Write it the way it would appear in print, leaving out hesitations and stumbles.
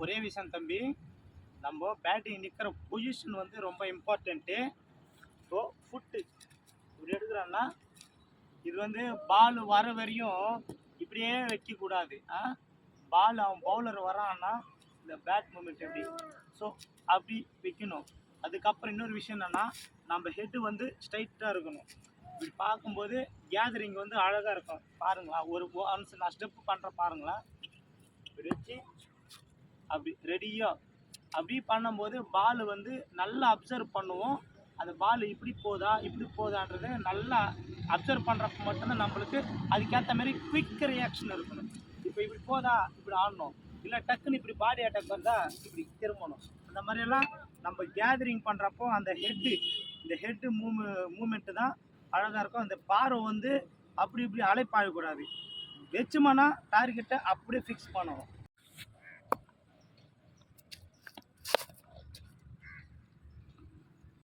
ஒரே விஷயம் தம்பி, நம்ம பேட்டிங் நிற்கிற பொசிஷன் வந்து ரொம்ப இம்பார்ட்டண்ட்டு. ஸோ ஃபுட்டு இப்படி எடுக்கிறோன்னா இது வந்து பால் வர வரையும் இப்படியே வைக்கக்கூடாது. பால் அவன் பவுலர் வரான்னா இந்த பேட் மூமெண்ட் எப்படி, ஸோ அப்படி வைக்கணும். அதுக்கப்புறம் இன்னொரு விஷயம் என்னென்னா, நம்ம ஹெட்டு வந்து ஸ்ட்ரைட்டாக இருக்கணும். இப்படி பார்க்கும்போது கேதரிங் வந்து அழகாக இருக்கும். பாருங்களா, ஒரு ஒன்ஸ் நான் ஸ்டெப்பு பண்ணுறேன் பாருங்களா, இப்படி வச்சு அப்படி ரெடியாக அப்படி பண்ணும்போது பால் வந்து நல்லா அப்சர்வ் பண்ணுவோம். அந்த பால் இப்படி போதா இப்படி போதான்றதை நல்லா அப்சர்வ் பண்ணுறப்ப மட்டும்தான் நம்மளுக்கு அதுக்கேற்ற மாதிரி குயிக் ரியாக்ஷன் இருக்கணும். இப்போ இப்படி போதா இப்படி ஆடணும், இல்லை டக்குன்னு இப்படி பாடி அட்டாக் வந்தா இப்படி திரும்பணும். அந்த மாதிரியெல்லாம் நம்ம கேதரிங் பண்ணுறப்போ அந்த இந்த ஹெட்டு மூமெண்ட்டு தான் அழகாக இருக்கும். அந்த பார்வை வந்து அப்படி இப்படி அலைப்பாயக்கூடாது. வச்சுமானா டார்கெட்டை அப்படியே ஃபிக்ஸ் பண்ணணும்.